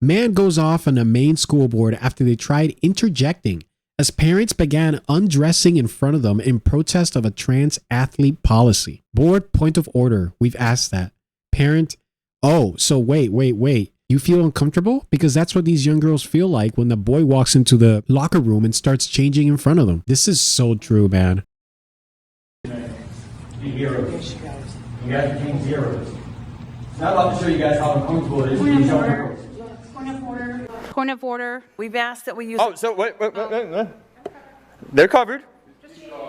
Man goes off on the main school board after they tried interjecting as parents began undressing in front of them in protest of a trans athlete policy. Board, point of order. We've asked that. Parent, oh, so wait. You feel uncomfortable? Because that's what these young girls feel like when the boy walks into the locker room and starts changing in front of them. This is so true, man. Be heroes. You guys became heroes. Not about to show you guys how uncomfortable it is. Point of order. We've asked that we use. Oh, so wait. They're covered.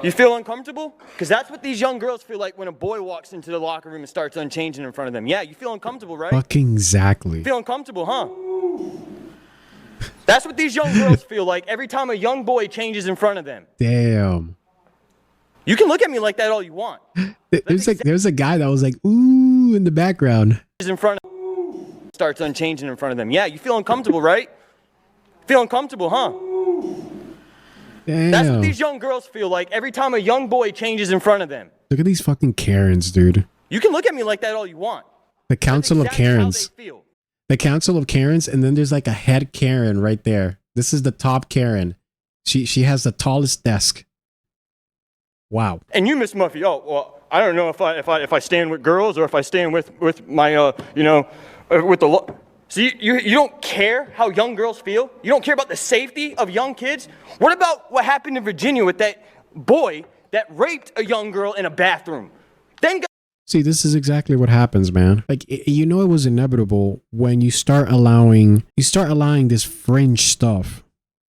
You feel uncomfortable? Because that's what these young girls feel like when a boy walks into the locker room and starts unchanging in front of them. Yeah, you feel uncomfortable, right? Fucking exactly. You feel uncomfortable, huh? That's what these young girls feel like every time a young boy changes in front of them. Damn. You can look at me like that all you want. There's a guy that was like, ooh, in the background. In front of starts unchanging in front of them. Yeah, you feel uncomfortable, right? Feel uncomfortable, huh? Damn. That's what these young girls feel like every time a young boy changes in front of them. Look at these fucking Karens, dude. You can look at me like that all you want. The Council of Karens. How they feel. The Council of Karens, and then there's like a head Karen right there. This is the top Karen. She has the tallest desk. Wow. And you, Miss Muffy, oh, well, I don't know if I stand with girls or if I stand with my, with the... So you don't care how young girls feel? You don't care about the safety of young kids? What about what happened in Virginia with that boy that raped a young girl in a bathroom? Then see, this is exactly what happens, man. Like, you know, it was inevitable when you start allowing this fringe stuff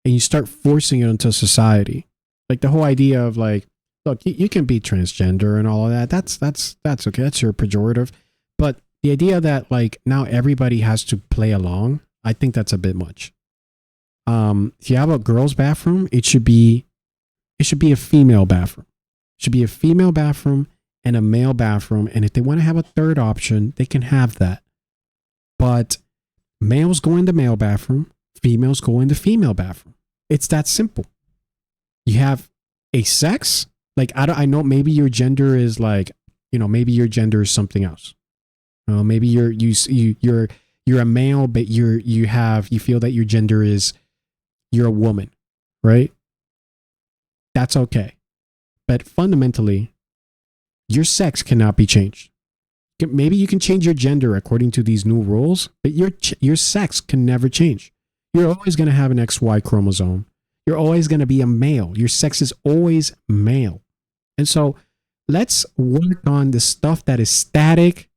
and you start forcing it into society. Like the whole idea of like, look, you can be transgender and all of that. That's okay. That's your pejorative. But the idea that like now everybody has to play along, I think that's a bit much. If you have a girl's bathroom, it should be a female bathroom. It should be a female bathroom and a male bathroom. And if they want to have a third option, they can have that. But males go in the male bathroom, females go in the female bathroom. It's that simple. You have a sex. Like, I know maybe your gender is like, maybe your gender is something else. Maybe you're a male, but you feel that your gender is, you're a woman, right? That's okay. But fundamentally, your sex cannot be changed. Maybe you can change your gender according to these new rules, but your sex can never change. You're always going to have an XY chromosome. You're always going to be a male. Your sex is always male. And so let's work on the stuff that is static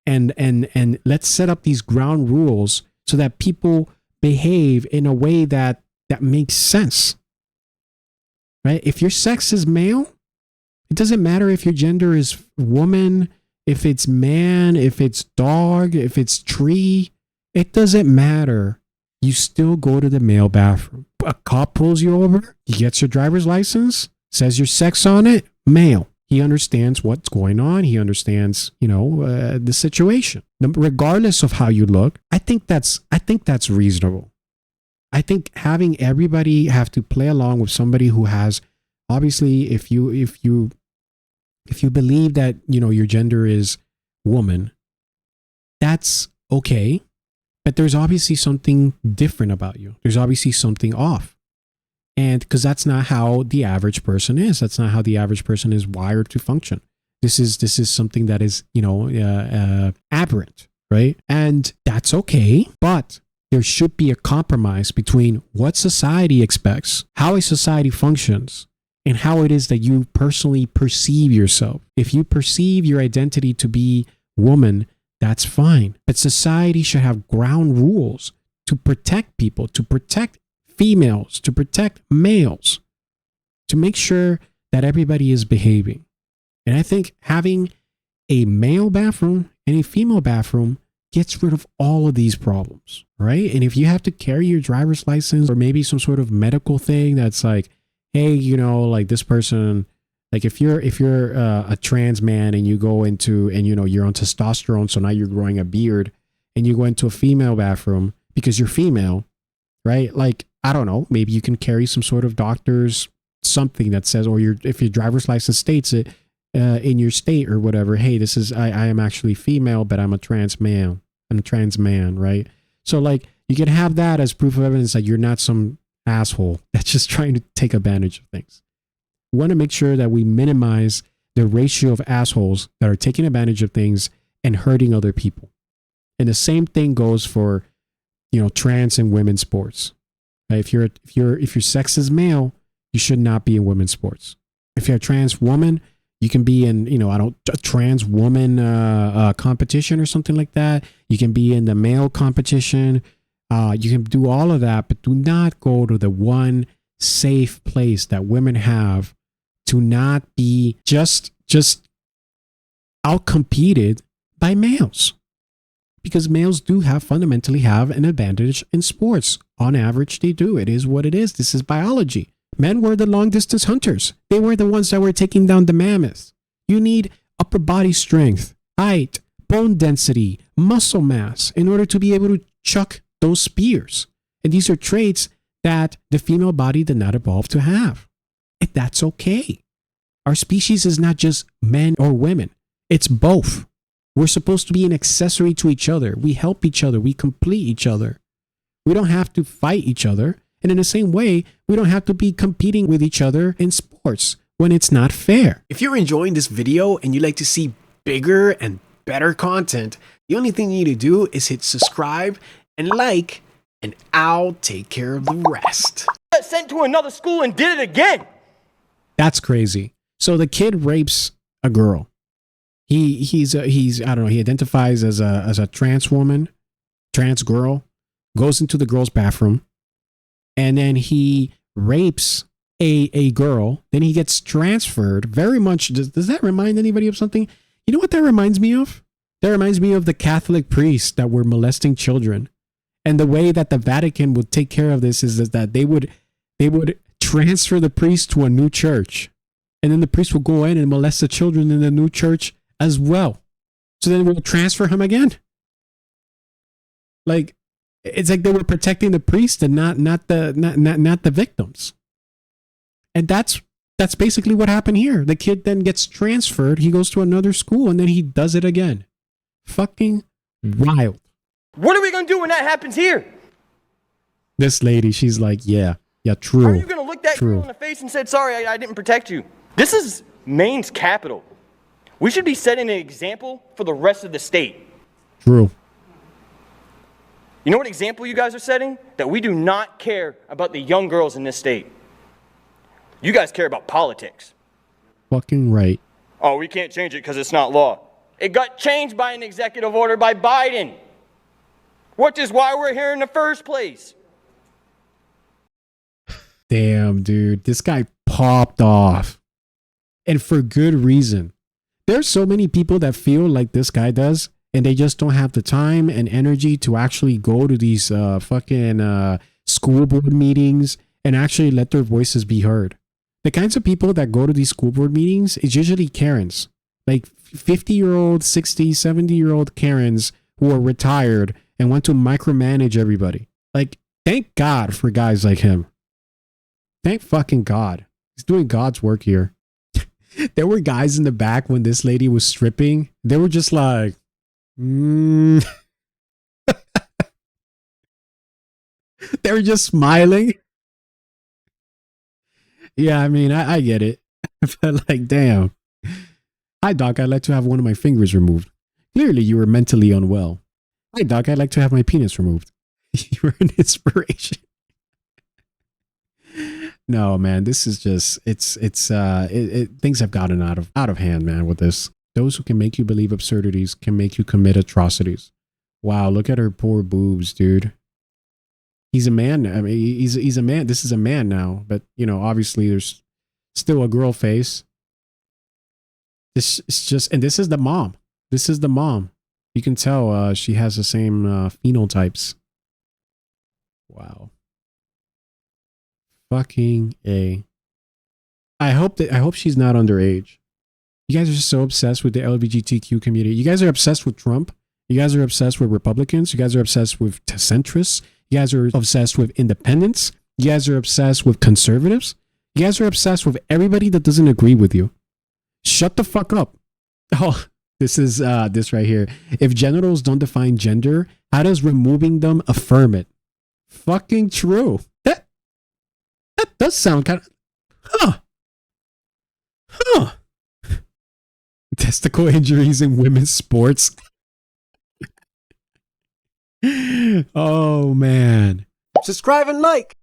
and let's set up these ground rules so that people behave in a way that makes sense. Right? If your sex is male, it doesn't matter if your gender is woman, if it's man, if it's dog, if it's tree, it doesn't matter. You still go to the male bathroom. A cop pulls you over, he gets your driver's license, says your sex on it, male. He understands what's going on. He understands, the situation. Regardless of how you look, I think that's reasonable. I think having everybody have to play along with somebody who has, obviously, if you believe that, your gender is woman, that's okay. But there's obviously something different about you. There's obviously something off. And because that's not how the average person is. That's not how the average person is wired to function. This is something that is, aberrant, right? And that's okay. But there should be a compromise between what society expects, how a society functions, and how it is that you personally perceive yourself. If you perceive your identity to be woman, that's fine. But society should have ground rules to protect people, to protect females, to protect males, to make sure that everybody is behaving. And I think having a male bathroom and a female bathroom gets rid of all of these problems, right? And if you have to carry your driver's license or maybe some sort of medical thing that's like, hey, like this person, like if you're a trans man and you go into, and you're on testosterone, so now you're growing a beard and you go into a female bathroom because you're female, right? Like, I don't know, maybe you can carry some sort of doctor's something that says, or if your driver's license states it in your state or whatever, hey, I am actually female, but I'm a trans man. I'm a trans man, right? So like You can have that as proof of evidence that you're not some asshole that's just trying to take advantage of things. We want to make sure that we minimize the ratio of assholes that are taking advantage of things and hurting other people. And the same thing goes for, trans and women's sports. Right? If your sex is male, you should not be in women's sports. If you're a trans woman, you can be in, a trans woman competition or something like that. You can be in the male competition. You can do all of that, but do not go to the one safe place that women have to not be just outcompeted by males. Because males do fundamentally have an advantage in sports. On average, they do. It is what it is. This is biology. Men were the long distance hunters. They were the ones that were taking down the mammoths. You need upper body strength, height, bone density, muscle mass in order to be able to chuck those spears. And these are traits that the female body did not evolve to have. And that's okay. Our species is not just men or women. It's both. We're supposed to be an accessory to each other. We help each other. We complete each other. We don't have to fight each other. And in the same way, we don't have to be competing with each other in sports when it's not fair. If you're enjoying this video and you'd like to see bigger and better content, the only thing you need to do is hit subscribe and like, and I'll take care of the rest. Got sent to another school and did it again. That's crazy. So the kid rapes a girl. He's I don't know, he identifies as a trans woman, trans girl, goes into the girl's bathroom, and then he rapes a girl. Then he gets transferred. Very much, does that remind anybody of something? You know what that reminds me of? That reminds me of the Catholic priests that were molesting children. And the way that the Vatican would take care of this is that they would transfer the priest to a new church. And then the priest will go in and molest the children in the new church as well. So then we'll transfer him again. Like, it's like they were protecting the priest and not the victims. And that's basically what happened here. The kid then gets transferred. He goes to another school and then he does it again. Fucking wild. What are we going to do when that happens here? This lady, she's like, yeah, true. Are you going to look that girl in the face and say, sorry, I didn't protect you? This is Maine's capital. We should be setting an example for the rest of the state. True. You know what example you guys are setting? That we do not care about the young girls in this state. You guys care about politics. Fucking right. Oh, we can't change it because it's not law. It got changed by an executive order by Biden. Which is why we're here in the first place. Damn, dude. This guy popped off. And for good reason. There's so many people that feel like this guy does, and they just don't have the time and energy to actually go to these fucking school board meetings and actually let their voices be heard. The kinds of people that go to these school board meetings is usually Karens. Like 50-year-old, 60, 70-year-old Karens who are retired and want to micromanage everybody. Like, thank God for guys like him. Thank fucking God. He's doing God's work here. There were guys in the back when this lady was stripping. They were just like, They were just smiling. Yeah, I mean, I get it. But like, damn. Hi, Doc. I'd like to have one of my fingers removed. Clearly, you were mentally unwell. Hi, Doc. I'd like to have my penis removed. You were an inspiration. No, man, this is just, things have gotten out of hand, man, with this. Those who can make you believe absurdities can make you commit atrocities. Wow, look at her poor boobs, dude. He's a man. I mean, he's a man. This is a man now, but obviously there's still a girl face. This is just, and this is the mom. This is the mom. You can tell she has the same phenotypes. Wow. Fucking A. I hope she's not underage. You guys are just so obsessed with the LGBTQ community. You guys are obsessed with Trump. You guys are obsessed with Republicans. You guys are obsessed with centrists. You guys are obsessed with independents. You guys are obsessed with conservatives. You guys are obsessed with everybody that doesn't agree with you. Shut the fuck up. Oh, this is this right here. If genitals don't define gender, how does removing them affirm it? fucking true. That does sound kind of, huh. Testicle injuries in women's sports. Oh man. Subscribe and like.